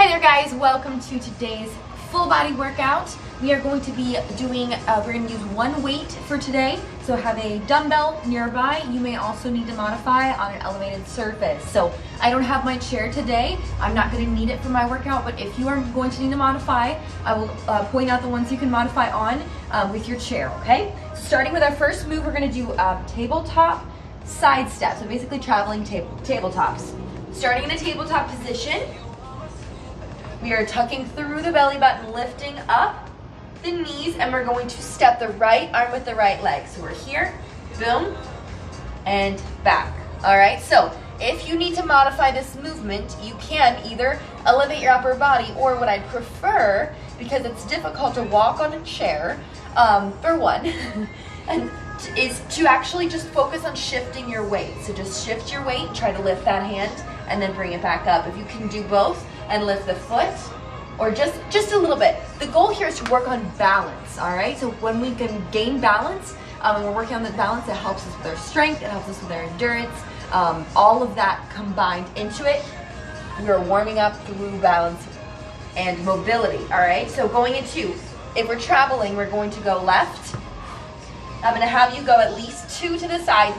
Hi there guys, welcome to today's full body workout. We are going to be doing, we're going to use one weight for today. So have a dumbbell nearby. You may also need to modify on an elevated surface. So I don't have my chair today. I'm not going to need it for my workout, but if you are going to need to modify, I will point out the ones you can modify on with your chair, okay? So starting with our first move, we're going to do tabletop side step. So basically traveling tabletops. Starting in a tabletop position, we are tucking through the belly button, lifting up the knees, and we're going to step the right arm with the right leg. So we're here, boom, and back. All right, so if you need to modify this movement, you can either elevate your upper body, or what I prefer, because it's difficult to walk on a chair, for one, and is to actually just focus on shifting your weight. So just shift your weight, try to lift that hand, and then bring it back up. If you can do both and lift the foot, or just a little bit. The goal here is to work on balance, all right? So when we can gain balance, and we're working on the balance, it helps us with our strength, it helps us with our endurance, all of that combined into it. We are warming up through balance and mobility, all right? So going into, if we're traveling, we're going to go left. I'm gonna have you go at least 2 to the side.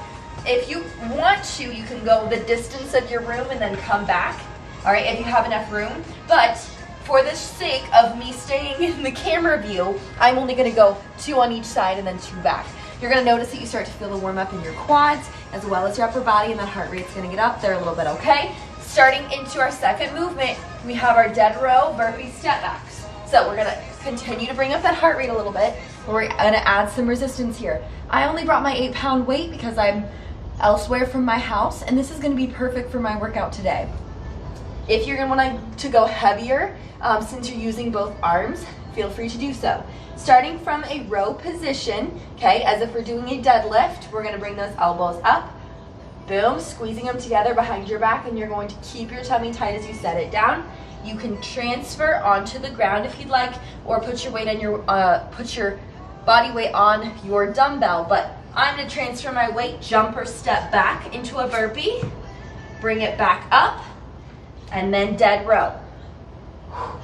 If you want to, you can go the distance of your room and then come back, all right, if you have enough room. But for the sake of me staying in the camera view, I'm only gonna go 2 on each side and then 2 back. You're gonna notice that you start to feel the warm up in your quads as well as your upper body, and that heart rate's gonna get up there a little bit, okay? Starting into our second movement, we have our dead row burpee step backs. So we're gonna continue to bring up that heart rate a little bit. We're gonna add some resistance here. I only brought my 8-pound weight because I'm elsewhere from my house, and this is gonna be perfect for my workout today. If you're gonna want to go heavier, since you're using both arms, feel free to do so. Starting from a row position, okay, as if we're doing a deadlift, we're gonna bring those elbows up, boom, squeezing them together behind your back, and you're going to keep your tummy tight as you set it down. You can transfer onto the ground if you'd like, or put your weight on your, put your body weight on your dumbbell, but I'm gonna transfer my weight, jump or step back into a burpee, bring it back up, and then dead row. All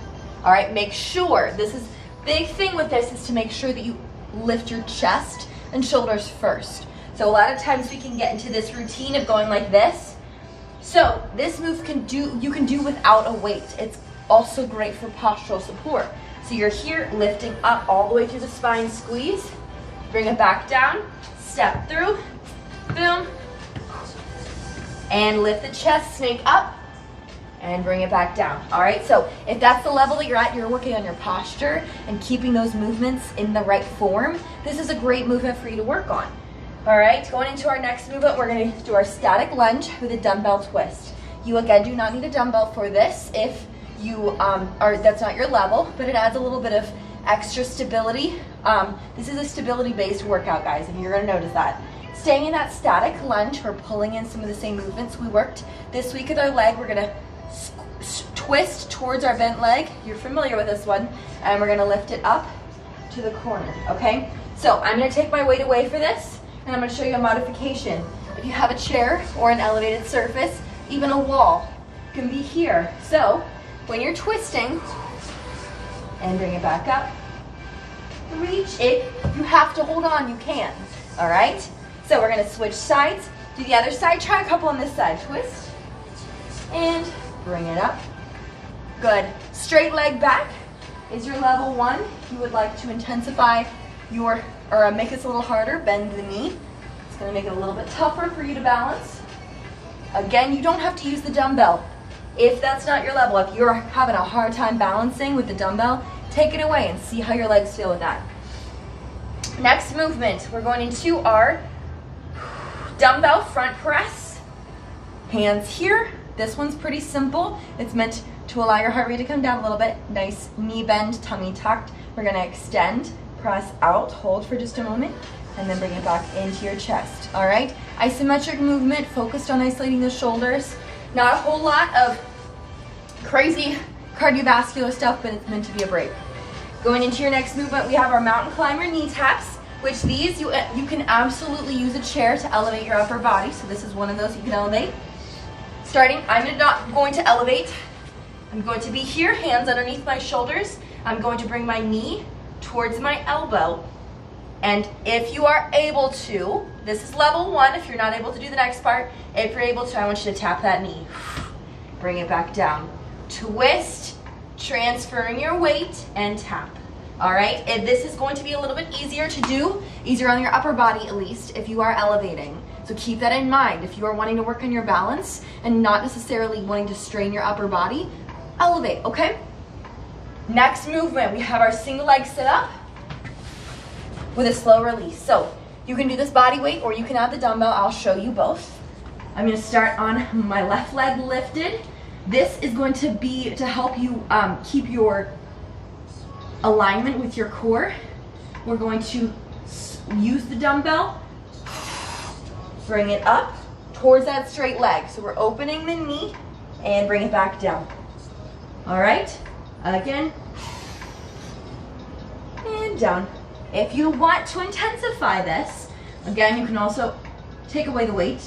right, make sure, this is, big thing with this is to make sure that you lift your chest and shoulders first. So a lot of times we can get into this routine of going like this. So this move you can do without a weight. It's also great for postural support. So you're here, lifting up all the way through the spine, squeeze, bring it back down, step through, boom, and lift the chest, snake up, and bring it back down. All right, so if that's the level that you're at, you're working on your posture and keeping those movements in the right form, this is a great movement for you to work on. All right, going into our next movement, we're gonna do our static lunge with a dumbbell twist. You again do not need a dumbbell for this if you that's not your level, but it adds a little bit of extra stability. This is a stability-based workout, guys, and you're gonna notice that. Staying in that static lunge, we're pulling in some of the same movements we worked this week with our leg. We're gonna twist towards our bent leg. You're familiar with this one. And we're gonna lift it up to the corner, okay? So I'm gonna take my weight away for this, and I'm gonna show you a modification. If you have a chair or an elevated surface, even a wall can be here. So when you're twisting, and bring it back up, reach it. You have to hold on, you can, all right? So we're gonna switch sides, do the other side, try a couple on this side. Twist, and bring it up. Good. Straight leg back is your level 1. If you would like to intensify your, or make this a little harder, bend the knee. It's gonna make it a little bit tougher for you to balance. Again, you don't have to use the dumbbell. If that's not your level, if you're having a hard time balancing with the dumbbell, take it away and see how your legs feel with that. Next movement, we're going into our dumbbell front press. Hands here. This one's pretty simple. It's meant to allow your heart rate to come down a little bit. Nice knee bend, tummy tucked. We're gonna extend, press out, hold for just a moment, and then bring it back into your chest, all right? Isometric movement, focused on isolating the shoulders. Not a whole lot of crazy cardiovascular stuff, but it's meant to be a break. Going into your next movement, we have our mountain climber knee taps, which these, you can absolutely use a chair to elevate your upper body. So this is one of those you can elevate. Starting, I'm not going to elevate. I'm going to be here, hands underneath my shoulders. I'm going to bring my knee towards my elbow. And if you are able to, this is level 1. If you're not able to do the next part, if you're able to, I want you to tap that knee. Bring it back down. Twist, transferring your weight, and tap. All right, and this is going to be a little bit easier to do, easier on your upper body at least, if you are elevating. So keep that in mind. If you are wanting to work on your balance and not necessarily wanting to strain your upper body, elevate, okay? Next movement, we have our single leg sit up with a slow release. So you can do this body weight or you can add the dumbbell. I'll show you both. I'm gonna start on my left leg lifted. This is going to be to help you keep your alignment with your core. We're going to use the dumbbell, bring it up towards that straight leg. So we're opening the knee and bring it back down. All right, again, and down. If you want to intensify this, again, you can also take away the weight.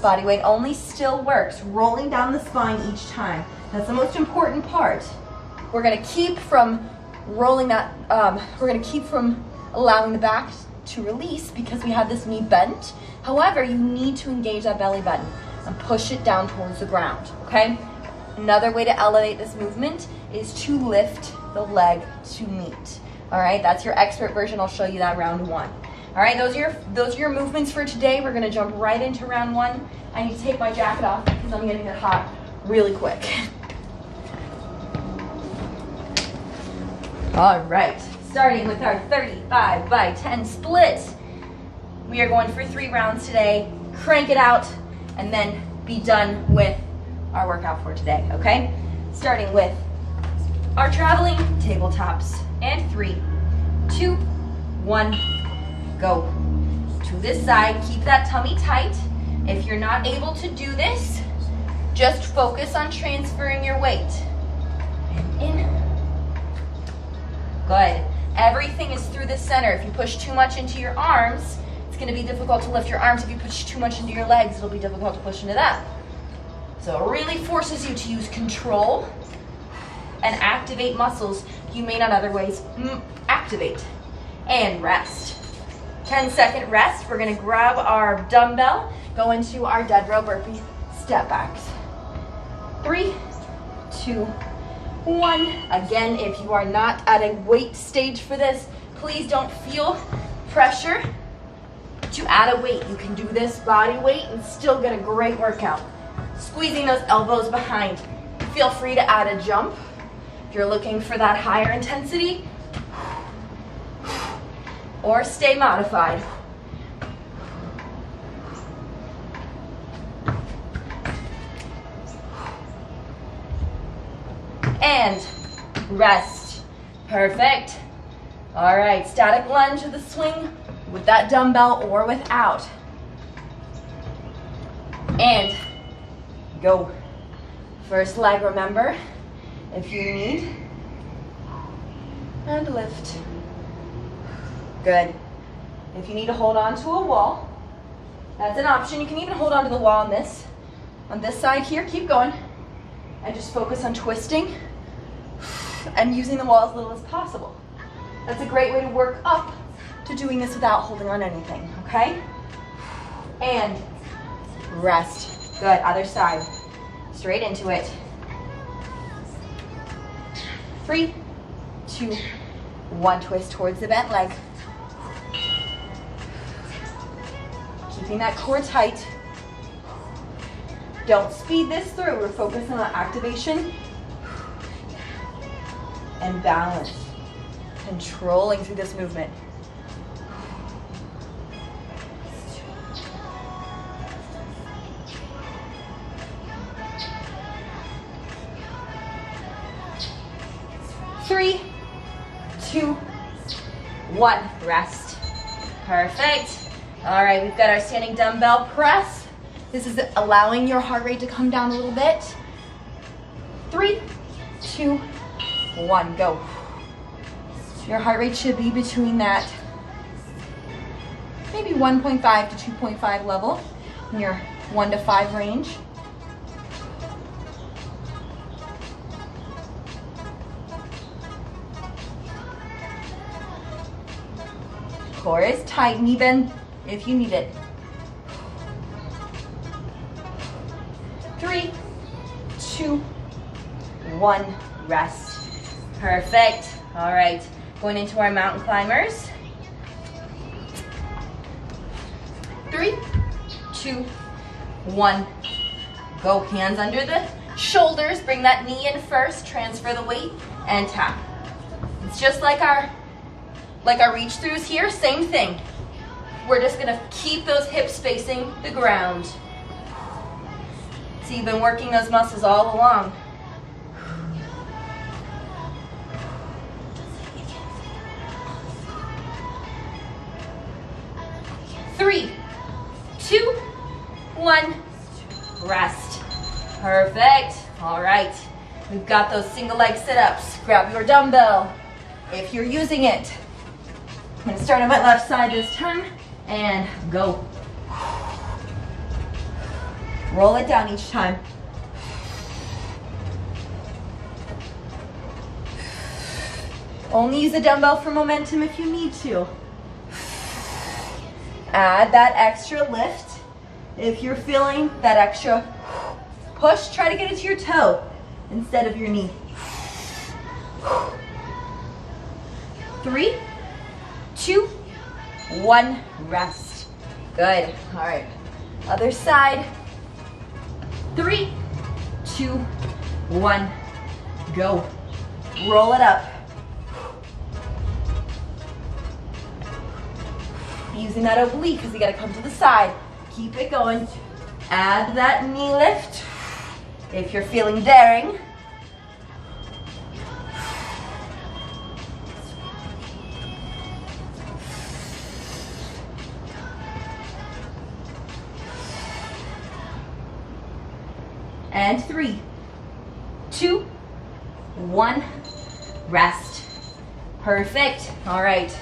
Body weight only still works, rolling down the spine each time. That's the most important part. We're gonna keep from rolling that, we're gonna keep from allowing the back to release because we have this knee bent. However, you need to engage that belly button and push it down towards the ground, okay? Another way to elevate this movement is to lift the leg to meet. All right, that's your expert version. I'll show you that round 1. All right, those are your movements for today. We're gonna jump right into round 1. I need to take my jacket off because I'm getting it hot really quick. All right, starting with our 35 by 10 split. We are going for 3 rounds today. Crank it out and then be done with our workout for today, okay? Starting with our traveling tabletops. And 3, 2, 1, go. To this side, keep that tummy tight. If you're not able to do this, just focus on transferring your weight. And in. Good. Everything is through the center. If you push too much into your arms, it's gonna be difficult to lift your arms. If you push too much into your legs, it'll be difficult to push into them. So it really forces you to use control and activate muscles you may not otherwise activate. And rest. 10-second rest. We're gonna grab our dumbbell, go into our dead row burpee step backs. 3, 2, 1. Again, if you are not at a weight stage for this, please don't feel pressure to add a weight. You can do this body weight and still get a great workout. Squeezing those elbows behind. Feel free to add a jump if you're looking for that higher intensity, or stay modified. And rest. Perfect. All right, static lunge to the swing with that dumbbell or without. And go. First leg, remember, if you need. And lift. Good. If you need to hold on to a wall, that's an option. You can even hold on to the wall on this side here. Keep going. And just focus on twisting and using the wall as little as possible. That's a great way to work up to doing this without holding on anything, okay? And rest. Good, other side. Straight into it. 3, 2, 1, twist towards the bent leg. Keeping that core tight. Don't speed this through. We're focusing on activation and balance. Controlling through this movement. Three, 2, 1, rest. Perfect. All right, we've got our standing dumbbell press. This is allowing your heart rate to come down a little bit. 3, 2, 1, go. Your heart rate should be between that maybe 1.5 to 2.5 level in your 1 to 5 range. Core is tight, knee bend if you need it. 3, 2, 1, rest. Perfect. All right, going into our mountain climbers. 3, 2, 1, go. Hands under the shoulders, bring that knee in first, transfer the weight, and tap. It's just like our reach throughs here, same thing. We're just gonna keep those hips facing the ground. So you've been working those muscles all along. Three, 2, 1, rest. Perfect. All right, we've got those single leg sit-ups. Grab your dumbbell if you're using it. I'm gonna start on my left side this time and go. Roll it down each time. Only use the dumbbell for momentum if you need to. Add that extra lift. If you're feeling that extra push, try to get it to your toe instead of your knee. 3, 2, 1, rest. Good. All right. Other side. 3, 2, 1, go. Roll it up. Using that oblique because you got to come to the side. Keep it going. Add that knee lift if you're feeling daring. And 3, 2, 1, rest. Perfect. All right,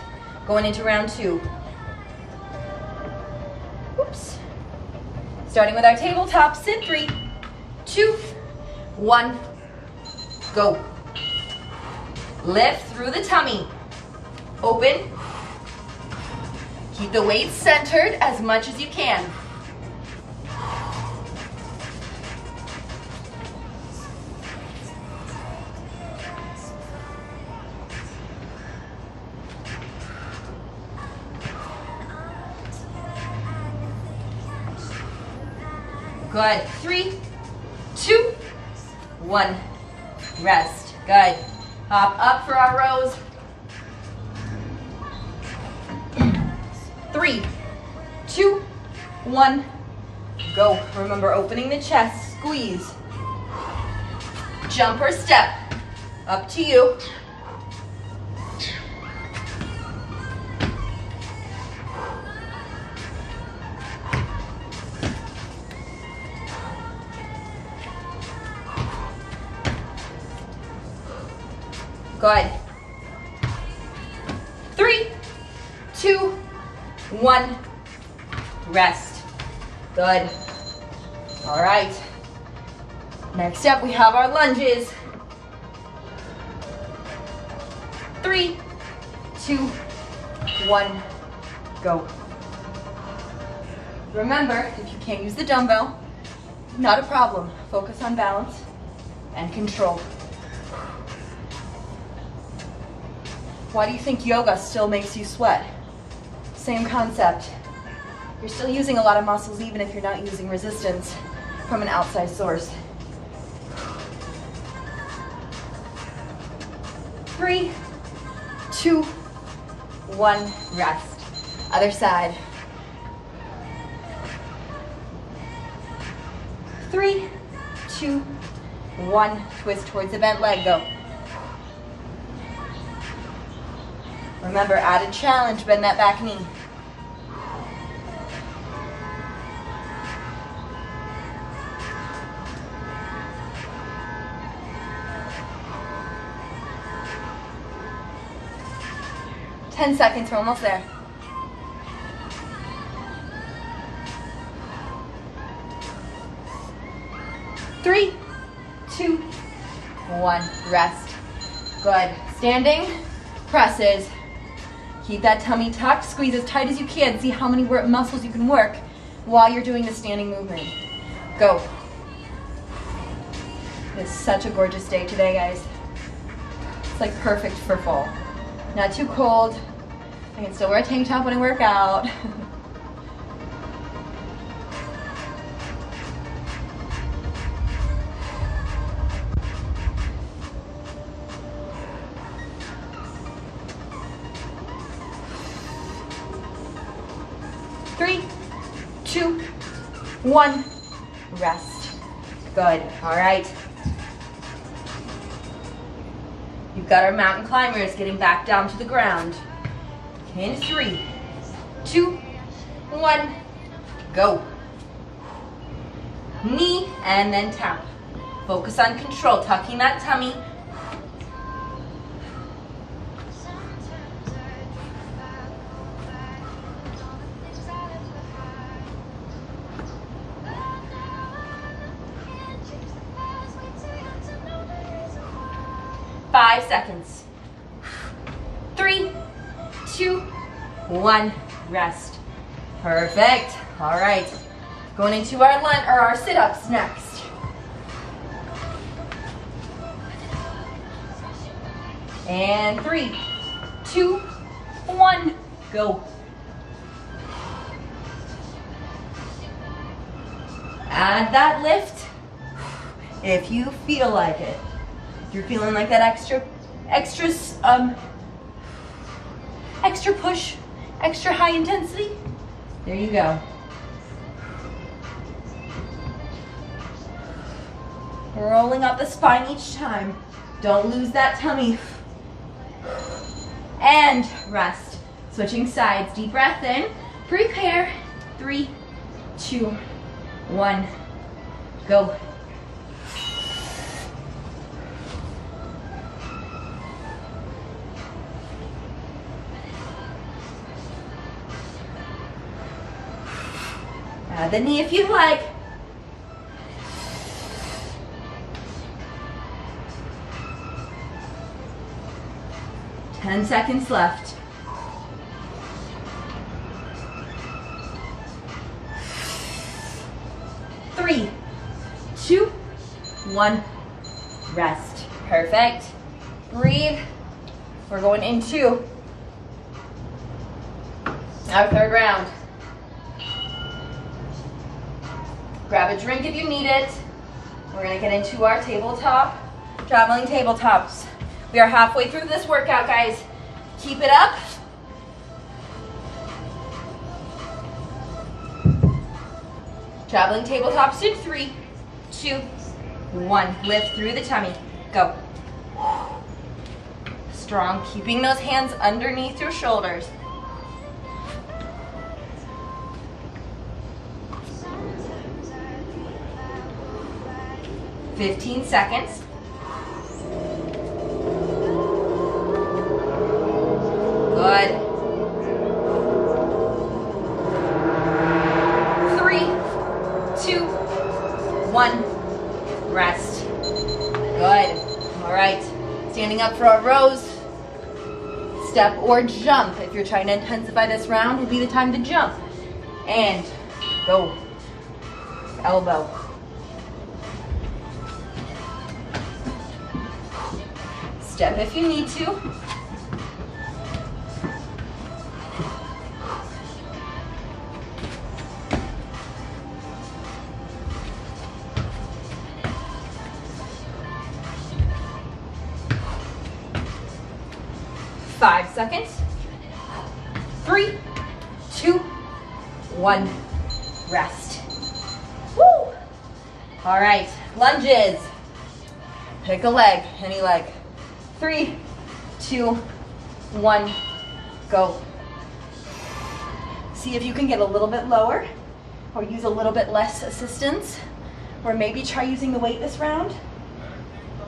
going into round 2. Oops. Starting with our tabletops in 3, 2, 1, go. Lift through the tummy. Open. Keep the weight centered as much as you can. Good. 3, 2, 1, rest. Good. Hop up for our rows. 3, 2, 1, go. Remember, opening the chest, squeeze. Jump or step. Up to you. Good. 3, 2, 1, rest. Good. All right. Next up, we have our lunges. 3, 2, 1, go. Remember, if you can't use the dumbbell, not a problem. Focus on balance and control. Why do you think yoga still makes you sweat? Same concept. You're still using a lot of muscles even if you're not using resistance from an outside source. 3, 2, 1, rest. Other side. 3, 2, 1, twist towards the bent leg, go. Remember, added challenge, bend that back knee. Ten seconds, we're almost there. Three, 2, 1, rest. Good. Standing presses. Keep that tummy tucked, squeeze as tight as you can. See how many muscles you can work while you're doing the standing movement. Go. It's such a gorgeous day today, guys. It's like perfect for fall. Not too cold. I can still wear a tank top when I work out. Three, two, one, rest. Good, all right. You've got our mountain climbers getting back down to the ground. In 3, 2, 1, go. Knee and then tap. Focus on control, tucking that tummy. Five seconds. 3, 2, 1, rest. Perfect. All right. Going into our lunge or our sit-ups next. And 3, 2, 1, go. Add that lift if you feel like it. If you're feeling like that extra push, extra high intensity, there you go. Rolling up the spine each time. Don't lose that tummy. And rest. Switching sides. Deep breath in. Prepare. 3, 2, 1, go. Add the knee if you like. Ten seconds left. 3, 2, 1, rest. Perfect. Breathe. We're going into our third round. Grab a drink if you need it. We're gonna get into our traveling tabletops. We are halfway through this workout, guys. Keep it up. Traveling tabletops in 3, 2, 1. Lift through the tummy. Go. Strong, keeping those hands underneath your shoulders. "15 seconds. Good. 3, 2, 1. Rest. Good. All right. Standing up for our rows. Step or jump. If you're trying to intensify this round, would be the time to jump. And go. Elbow. Step if you need to. Five seconds. 3, 2, 1. Rest. Woo! All right, lunges. Pick a leg, any leg. 3, 2, 1, go. See if you can get a little bit lower or use a little bit less assistance, or maybe try using the weight this round.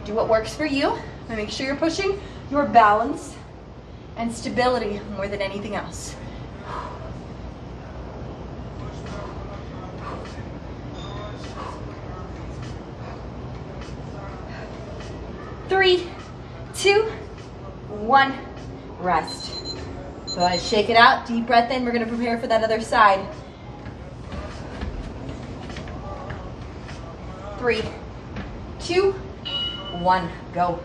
Do what works for you, and make sure you're pushing your balance and stability more than anything else. Three, 2, 1, rest. Go ahead, shake it out, deep breath in. We're gonna prepare for that other side. 3, 2, 1, go.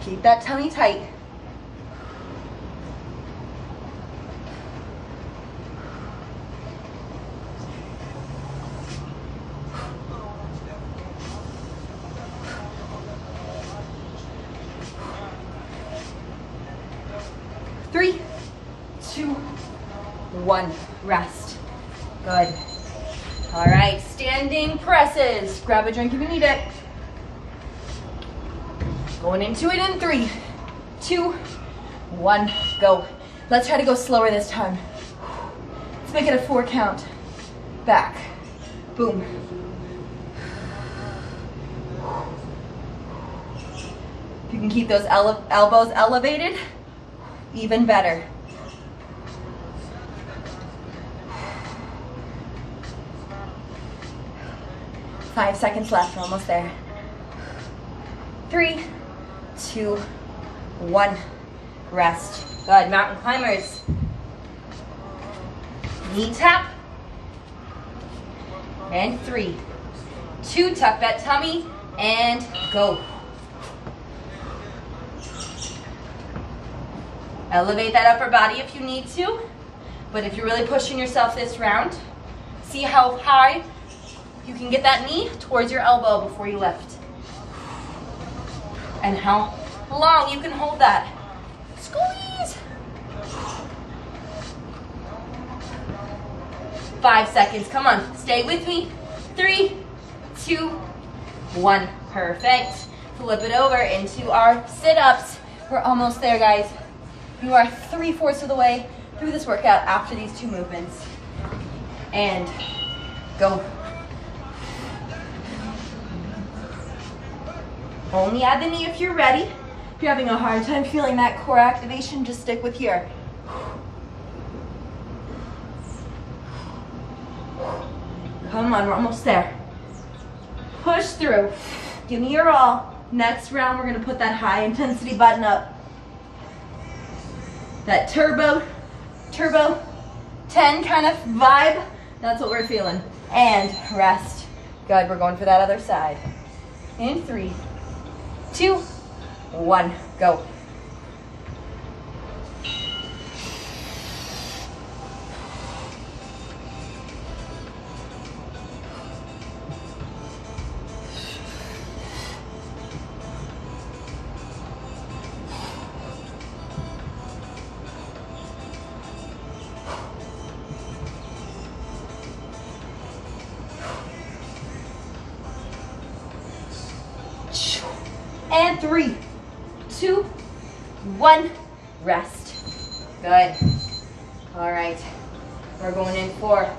Keep that tummy tight. Three, 2, 1, rest. Good. All right, standing presses. Grab a drink if you need it. Going into it in 3, 2, 1, go. Let's try to go slower this time. Let's make it a 4 count. Back, boom. If you can keep those elbows elevated, even better. 5 seconds left, we're almost there. 3, 2, 1, rest. Good, mountain climbers. Knee tap. And 3, 2, tuck that tummy, and go. Elevate that upper body if you need to, but if you're really pushing yourself this round, see how high you can get that knee towards your elbow before you lift. And how long you can hold that. Squeeze. 5 seconds, come on, stay with me. 3, 2, 1, perfect. Flip it over into our sit-ups. We're almost there, guys. You are 3/4 of the way through this workout after these 2 movements. And go. Only add the knee if you're ready. If you're having a hard time feeling that core activation, just stick with here. Come on, we're almost there. Push through. Give me your all. Next round, we're gonna put that high intensity button up. That turbo 10 kind of vibe. That's what we're feeling. And rest. Good, we're going for that other side. In 3, 2, 1, go. And 3, 2, 1, rest. Good. All right, we're going in for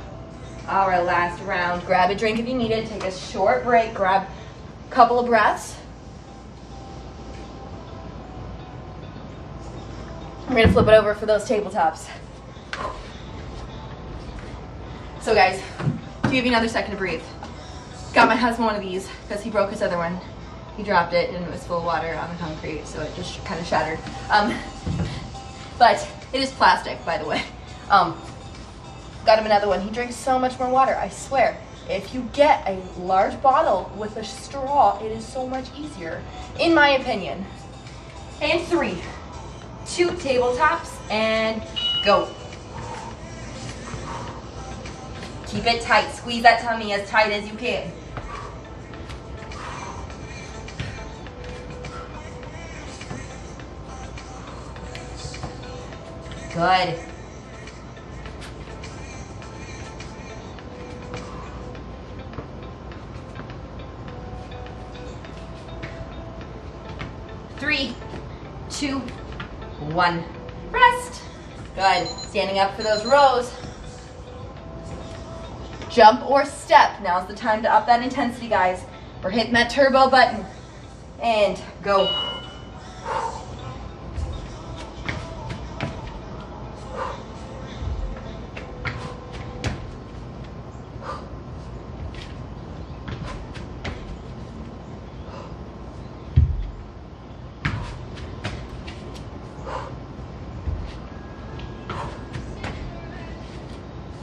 our last round. Grab a drink if you need it. Take a short break. Grab a couple of breaths. We're gonna flip it over for those tabletops. So guys, give me another second to breathe. Got my husband one of these because he broke his other one. He dropped it and it was full of water on the concrete, so it just kind of shattered. But it is plastic, by the way. Got him another one. He drinks so much more water, I swear. If you get a large bottle with a straw, it is so much easier, in my opinion. And 3, 2 tabletops, and go. Keep it tight. Squeeze that tummy as tight as you can. Good. Three, 2, 1. Rest. Good. Standing up for those rows. Jump or step. Now's the time to up that intensity, guys. We're hitting that turbo button. And go.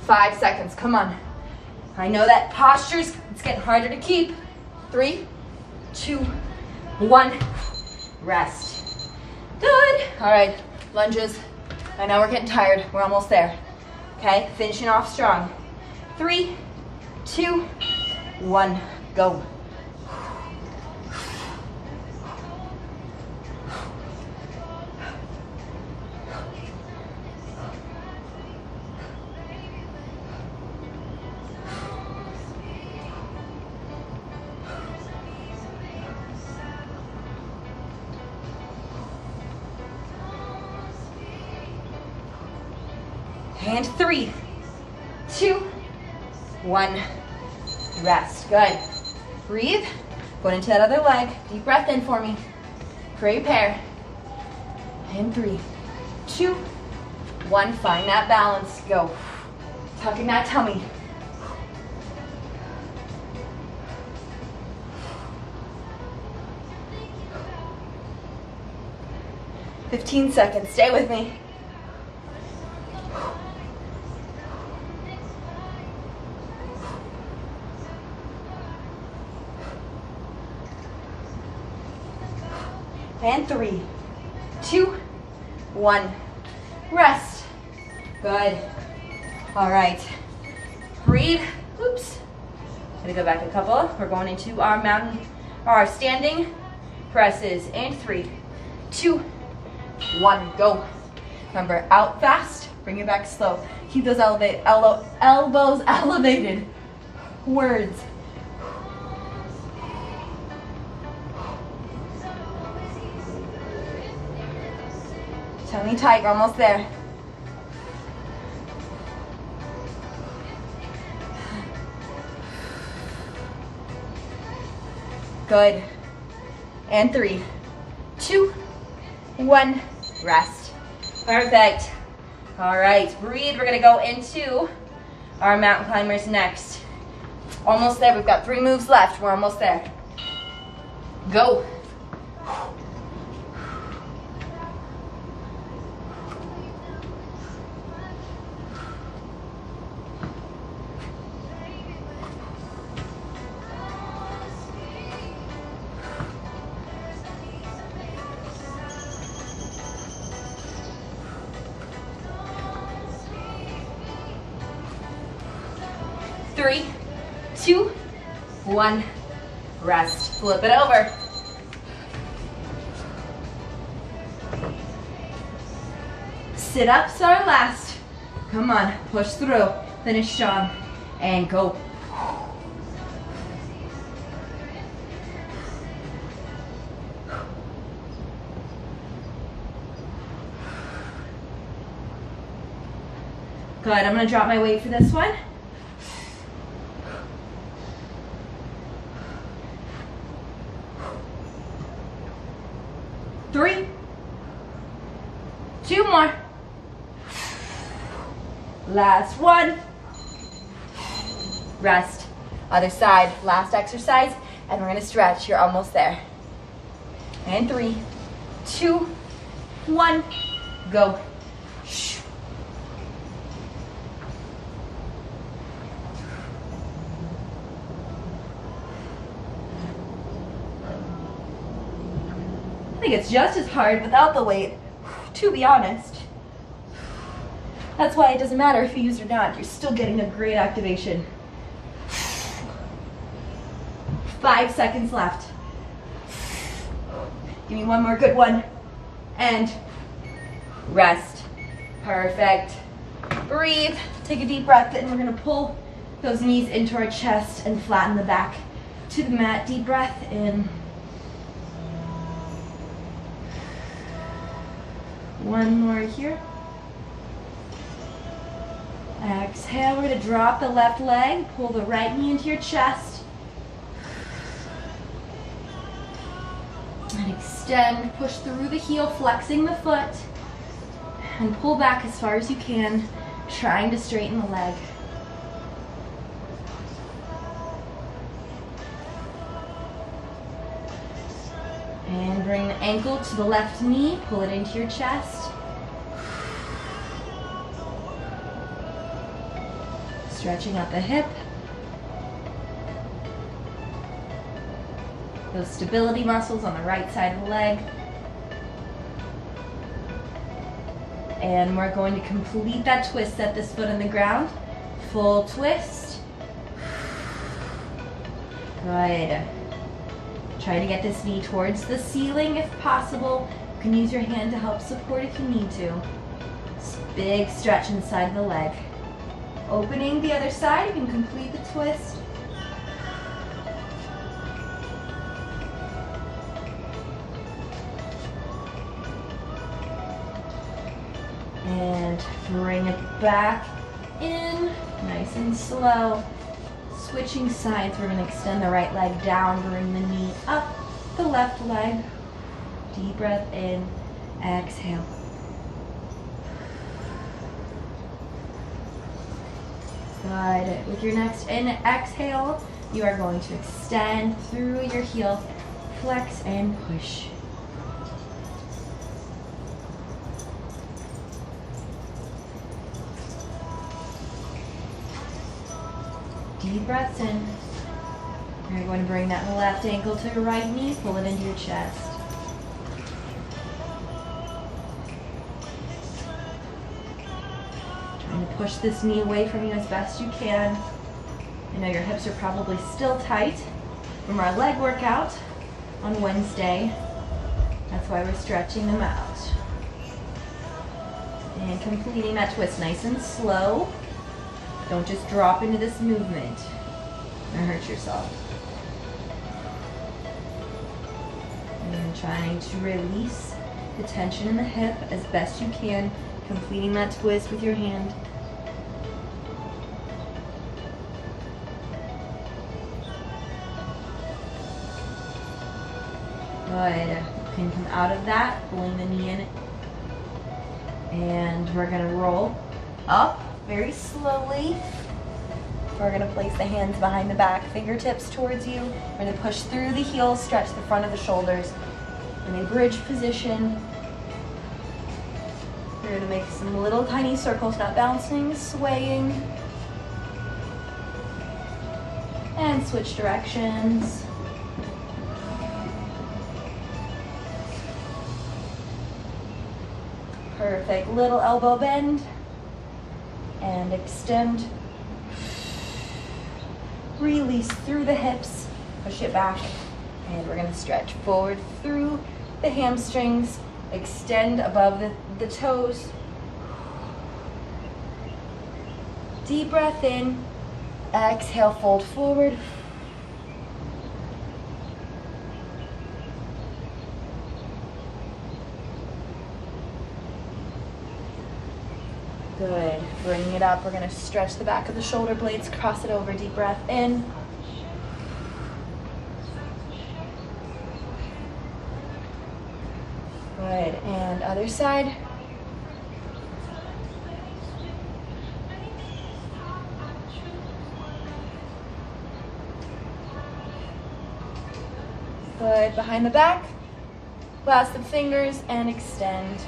5 seconds, come on. I know that posture's, it's getting harder to keep. 3, 2, 1, rest. Good. All right, lunges. I know we're getting tired, we're almost there. Okay, finishing off strong. 3, 2, 1, go. And 3, 2, 1, rest. Good. Breathe. Going into that other leg. Deep breath in for me. Prepare. And 3, 2, 1. Find that balance. Go. Tucking that tummy. "15 seconds. Stay with me. And 3, 2, 1, rest. Good. All right. Breathe. Oops. Gonna go back a couple. We're going into our our standing presses. And 3, 2, 1, go. Remember, out fast, bring it back slow. Keep those elbows elevated. Words. Tummy tight, we're almost there. Good. And 3, 2, 1, rest. Perfect. All right, breathe. We're gonna go into our mountain climbers next. Almost there, we've got 3 moves left. We're almost there. Go. Three, 2, 1, rest. Flip it over. Sit up's our last. Come on, push through. Finish strong and go. Good, I'm gonna drop my weight for this one. 3, 2 more. Last one. Rest. Other side. Last exercise. And we're going to stretch. You're almost there. And 3, 2, 1. Go. I think it's just as hard without the weight, to be honest. That's why it doesn't matter if you use it or not. You're still getting a great activation. 5 seconds left. Give me one more good one. And rest. Perfect. Breathe. Take a deep breath in. We're going to pull those knees into our chest and flatten the back to the mat. Deep breath in. One more here. Exhale, we're going to drop the left leg, pull the right knee into your chest. And extend, push through the heel, flexing the foot. And pull back as far as you can, trying to straighten the leg. And bring the ankle to the left knee, pull it into your chest. Stretching out the hip. Those stability muscles on the right side of the leg. And we're going to complete that twist. Set this foot on the ground. Full twist. Good. Try to get this knee towards the ceiling if possible. You can use your hand to help support if you need to. Big stretch inside the leg. Opening the other side, you can complete the twist. And bring it back in, nice and slow. Switching sides, we're gonna extend the right leg down, bring the knee up, the left leg. Deep breath in, exhale. Good. With your next exhale, you are going to extend through your heel, flex and push. Deep breaths in. You're going to bring that left ankle to your right knee, pull it into your chest. Trying to push this knee away from you as best you can. I know your hips are probably still tight from our leg workout on Wednesday. That's why we're stretching them out. And completing that twist nice and slow. Don't just drop into this movement and hurt yourself. And trying to release the tension in the hip as best you can, completing that twist with your hand. Good. You can come out of that, pulling the knee in. And we're going to roll up very slowly. We're going to place the hands behind the back, fingertips towards you. We're going to push through the heels, stretch the front of the shoulders in a bridge position. We're going to make some little tiny circles, not bouncing, swaying. And switch directions. Perfect. Little elbow bend. And extend. Release through the hips. Push it back. And we're going to stretch forward through the hamstrings. Extend above the toes. Deep breath in. Exhale, fold forward. Good. Bringing it up. We're going to stretch the back of the shoulder blades, cross it over. Deep breath in. Good. And other side. Good. Behind the back. Clasp the fingers and extend.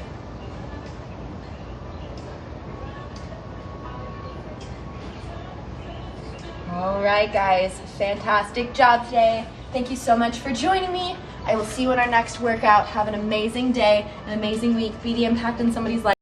All right, guys, fantastic job today. Thank you so much for joining me. I will see you in our next workout. Have an amazing day, an amazing week. Be the impact in somebody's life.